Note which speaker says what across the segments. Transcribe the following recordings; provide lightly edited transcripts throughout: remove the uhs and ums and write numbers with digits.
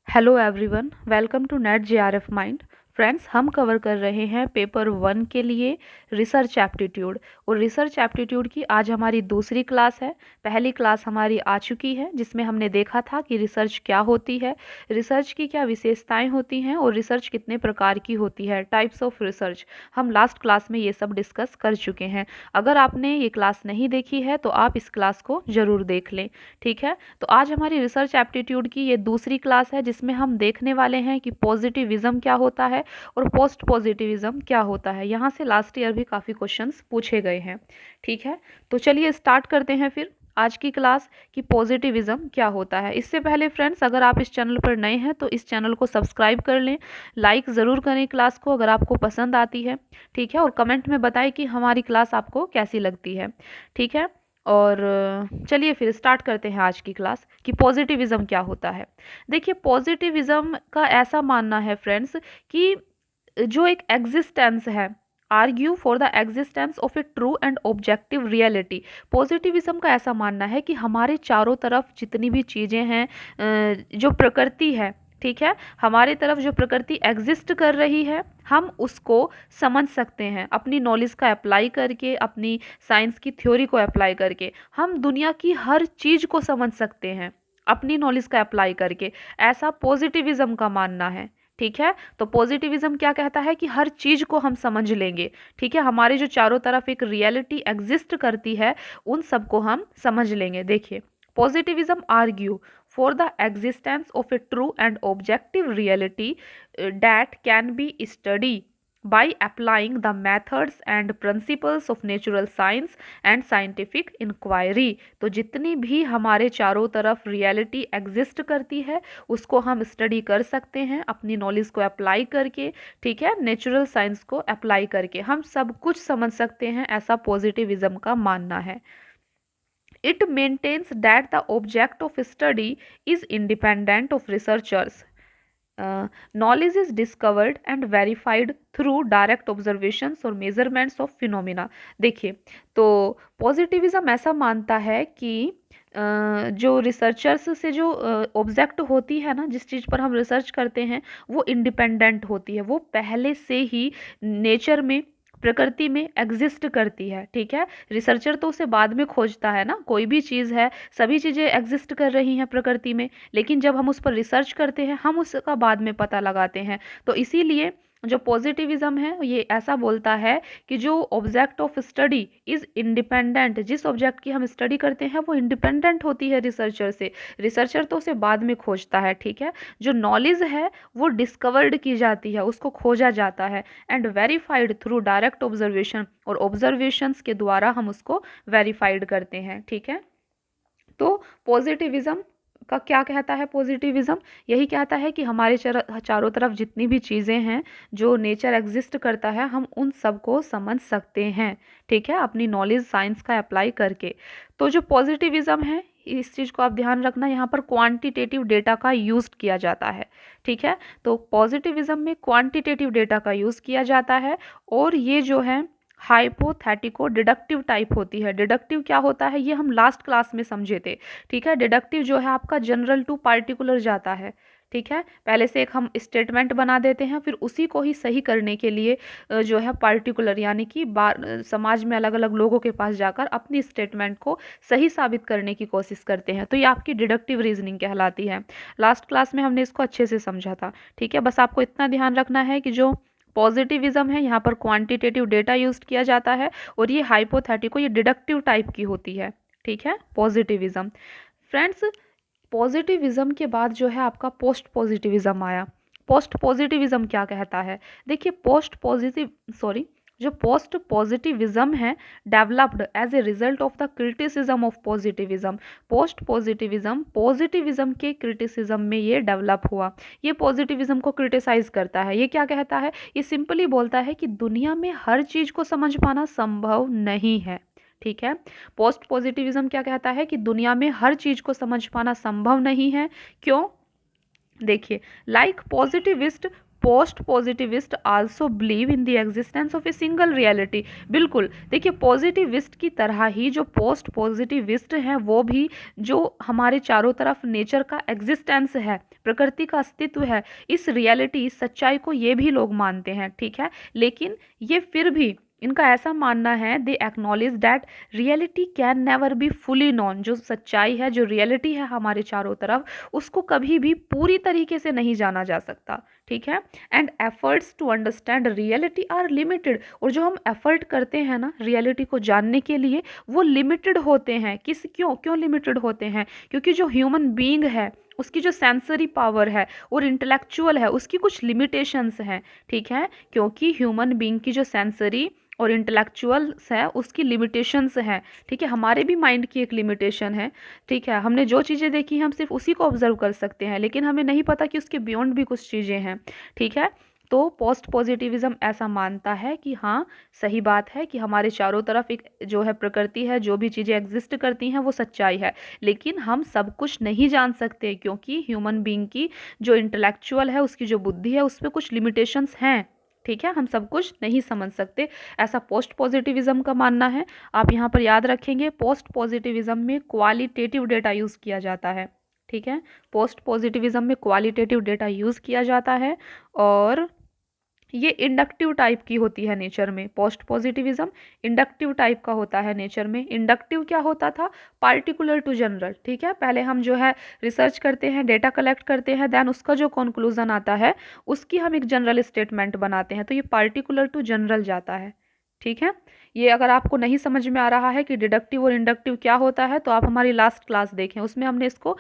Speaker 1: Hello everyone, welcome to NET JRF mind. Friends, हम cover कर रहे हैं पेपर 1 के लिए रिसर्च एप्टीट्यूड। और रिसर्च एप्टीट्यूड की आज हमारी दूसरी क्लास है। पहली क्लास हमारी आ चुकी है जिसमें हमने देखा था कि रिसर्च क्या होती है, रिसर्च की क्या विशेषताएं होती हैं और रिसर्च कितने प्रकार की होती है, टाइप्स ऑफ रिसर्च। हम लास्ट क्लास में ये सब डिस्कस कर चुके हैं। अगर आपने ये क्लास नहीं देखी है तो आप इस क्लास को ज़रूर देख लें। ठीक है, तो आज हमारी रिसर्च एप्टीट्यूड की ये दूसरी क्लास है जिसमें हम देखने वाले हैं कि पॉजिटिविज्म क्या होता है और पोस्ट पॉजिटिविज्म क्या होता है। यहाँ से लास्ट ईयर भी काफ़ी क्वेश्चंस पूछे गए हैं। ठीक है, तो चलिए स्टार्ट करते हैं फिर आज की क्लास कि पॉजिटिविज्म क्या होता है। इससे पहले फ्रेंड्स, अगर आप इस चैनल पर नए हैं तो इस चैनल को सब्सक्राइब कर लें, लाइक ज़रूर करें क्लास को अगर आपको पसंद आती है। ठीक है, और कमेंट में बताएं कि हमारी क्लास आपको कैसी लगती है। ठीक है, और चलिए फिर स्टार्ट करते हैं आज की क्लास कि पॉजिटिविज्म क्या होता है। देखिए, पॉजिटिविज्म का ऐसा मानना है फ्रेंड्स कि जो एक एग्जिस्टेंस है, argue for the existence of A true and objective reality. Positivism का ऐसा मानना है कि हमारे चारों तरफ जितनी भी चीज़ें हैं, जो प्रकृति है, ठीक है, हमारे तरफ जो प्रकृति एग्जिस्ट कर रही है, हम उसको समझ सकते हैं अपनी नॉलेज का अप्लाई करके, अपनी साइंस की थ्योरी को अप्लाई करके। हम दुनिया की हर चीज़ को समझ सकते हैं अपनी नॉलेज का अप्लाई करके। ऐसा पॉजिटिविज्म का मानना है। ठीक है, तो पॉजिटिविज्म क्या कहता है कि हर चीज़ को हम समझ लेंगे। ठीक है, हमारे जो चारों तरफ एक रियलिटी एग्जिस्ट करती है उन सबको हम समझ लेंगे। देखिए, positivism argue for the existence of a true and objective reality that can be studied by applying the methods and principles of natural science and scientific inquiry। तो जितनी भी हमारे चारों तरफ रियलिटी एग्जिस्ट करती है उसको हम स्टडी कर सकते हैं अपनी नॉलेज को अप्लाई करके। ठीक है, नेचुरल साइंस को अप्लाई करके हम सब कुछ समझ सकते हैं, ऐसा पॉजिटिविज्म का मानना है। It maintains that the object of study is independent of researchers. Knowledge is discovered and verified through direct observations और measurements of phenomena। देखिए, तो पॉजिटिविज्म ऐसा मानता है कि जो रिसर्चर्स से जो ऑब्जेक्ट होती है ना, जिस चीज़ पर हम रिसर्च करते हैं, वो इंडिपेंडेंट होती है, वो पहले से ही नेचर में, प्रकृति में एग्जिस्ट करती है। ठीक है, रिसर्चर तो उसे बाद में खोजता है ना, कोई भी चीज़ है, सभी चीज़ें एग्जिस्ट कर रही हैं प्रकृति में, लेकिन जब हम उस पर रिसर्च करते हैं हम उसका बाद में पता लगाते हैं। तो इसीलिए जो पॉजिटिविज्म है ये ऐसा बोलता है कि जो object of study is independent, जिस ऑब्जेक्ट की हम स्टडी करते हैं वो इंडिपेंडेंट होती है रिसर्चर से, रिसर्चर तो उसे बाद में खोजता है। ठीक है, जो नॉलेज है वो डिस्कवर्ड की जाती है, उसको खोजा जाता है, and verified through direct observation, और ऑब्जर्वेशंस के द्वारा हम उसको वेरीफाइड करते हैं। ठीक है, तो पॉजिटिविज्म का क्या कहता है, पॉजिटिविज्म यही कहता है कि हमारे चारों तरफ जितनी भी चीज़ें हैं जो नेचर एग्जिस्ट करता है हम उन सबको समझ सकते हैं। ठीक है, अपनी नॉलेज साइंस का अप्लाई करके। तो जो पॉजिटिविज्म है, इस चीज़ को आप ध्यान रखना, यहाँ पर क्वांटिटेटिव डेटा का यूज़ किया जाता है। ठीक है, तो पॉजिटिविज्म में क्वांटिटेटिव डेटा का यूज़ किया जाता है, और ये जो है हाइपोथेटिको डिडक्टिव टाइप होती है। डिडक्टिव क्या होता है ये हम लास्ट क्लास में समझे थे। ठीक है, डिडक्टिव जो है आपका जनरल टू पार्टिकुलर जाता है। ठीक है, पहले से एक हम स्टेटमेंट बना देते हैं, फिर उसी को ही सही करने के लिए जो है पार्टिकुलर, यानी कि समाज में अलग अलग लोगों के पास जाकर अपनी स्टेटमेंट को सही साबित करने की कोशिश करते हैं, तो ये आपकी डिडक्टिव रीजनिंग कहलाती है। लास्ट क्लास में हमने इसको अच्छे से समझा था। ठीक है, बस आपको इतना ध्यान रखना है कि जो पॉजिटिविज्म है यहाँ पर क्वांटिटेटिव डेटा यूज किया जाता है, और ये हाइपोथेटिको, ये डिडक्टिव टाइप की होती है। ठीक है, पॉजिटिविज्म। फ्रेंड्स, पॉजिटिविज्म के बाद जो है आपका पोस्ट पॉजिटिविज्म आया। पोस्ट पॉजिटिविज्म क्या कहता है, देखिए, जो पोस्ट पॉजिटिविज्म है developed as a result of the criticism of positivism. Post positivism positivism के क्रिटिसिज्म में ये डेवलप हुआ। ये पॉजिटिविज्म को क्रिटिसाइज करता है। ये क्या कहता है, ये सिंपली बोलता है कि दुनिया में हर चीज़ को समझ पाना संभव नहीं है। ठीक है, पोस्ट पॉजिटिविज्म क्या कहता है कि दुनिया में हर चीज़ को समझ पाना संभव नहीं है। क्यों, देखिए, like positivist post positivist also believe in the existence of a single reality. बिल्कुल, देखिए पॉजिटिविस्ट की तरह ही जो पोस्ट पॉजिटिविस्ट हैं वो भी जो हमारे चारों तरफ नेचर का एग्जिस्टेंस है, प्रकृति का अस्तित्व है, इस रियलिटी सच्चाई को ये भी लोग मानते हैं, ठीक है। लेकिन ये फिर भी इनका ऐसा मानना है, they acknowledge that reality can never be fully known. जो सच्चाई है, जो रियलिटी है हमारे चारों तरफ, उसको कभी भी पूरी तरीके से नहीं जाना जा सकता, ठीक है। And efforts to understand reality are limited. और जो हम एफर्ट करते हैं ना रियलिटी को जानने के लिए, वो लिमिटेड होते हैं। क्यों क्यों लिमिटेड होते हैं? क्योंकि जो ह्यूमन बीइंग है उसकी जो सेंसरी पावर है और इंटेलेक्चुअल है उसकी कुछ लिमिटेशंस हैं, ठीक है। क्योंकि ह्यूमन बीइंग की जो सेंसरी और इंटेलेक्चुअल्स है उसकी लिमिटेशंस हैं, ठीक है। हमारे भी माइंड की एक लिमिटेशन है, ठीक है। हमने जो चीज़ें देखी हम सिर्फ उसी को ऑब्जर्व कर सकते हैं, लेकिन हमें नहीं पता कि उसके बियॉन्ड भी कुछ चीज़ें हैं, ठीक है। तो पोस्ट पॉजिटिविज्म ऐसा मानता है कि हाँ सही बात है कि हमारे चारों तरफ एक जो है प्रकृति है, जो भी चीज़ें एग्जिस्ट करती हैं वो सच्चाई है, लेकिन हम सब कुछ नहीं जान सकते क्योंकि ह्यूमन बीइंग की जो इंटेलेक्चुअल है, उसकी जो बुद्धि है, उस पर कुछ लिमिटेशंस हैं, ठीक है। हम सब कुछ नहीं समझ सकते, ऐसा पोस्ट पॉजिटिविज्म का मानना है। आप यहाँ पर याद रखेंगे पोस्ट पॉजिटिविज्म में क्वालिटेटिव डेटा यूज़ किया जाता है, ठीक है। पोस्ट पॉजिटिविज्म में क्वालिटेटिव डेटा यूज़ किया जाता है और ये इंडक्टिव टाइप की होती है नेचर में। पोस्ट पॉजिटिविज्म इंडक्टिव टाइप का होता है नेचर में। इंडक्टिव क्या होता था? पार्टिकुलर टू जनरल, ठीक है। पहले हम जो है रिसर्च करते हैं, डेटा कलेक्ट करते हैं, देन उसका जो कंक्लूजन आता है उसकी हम एक जनरल स्टेटमेंट बनाते हैं, तो ये पार्टिकुलर टू जनरल जाता है, ठीक है। ये अगर आपको नहीं समझ में आ रहा है कि डिडक्टिव और इंडक्टिव क्या होता है तो आप हमारी लास्ट क्लास देखें, उसमें हमने इसको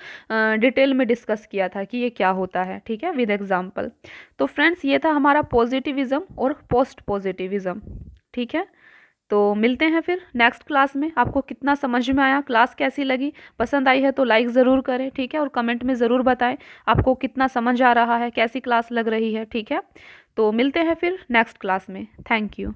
Speaker 1: डिटेल में डिस्कस किया था कि ये क्या होता है, ठीक है, विद एग्जांपल। तो फ्रेंड्स ये था हमारा पॉजिटिविज्म और पोस्ट पॉजिटिविज्म, ठीक है। तो मिलते हैं फिर नेक्स्ट क्लास में। आपको कितना समझ में आया, क्लास कैसी लगी? पसंद आई है तो लाइक ज़रूर करें, ठीक है, और कमेंट में ज़रूर बताएं आपको कितना समझ आ रहा है, कैसी क्लास लग रही है, ठीक है। तो मिलते हैं फिर नेक्स्ट क्लास में। Thank you.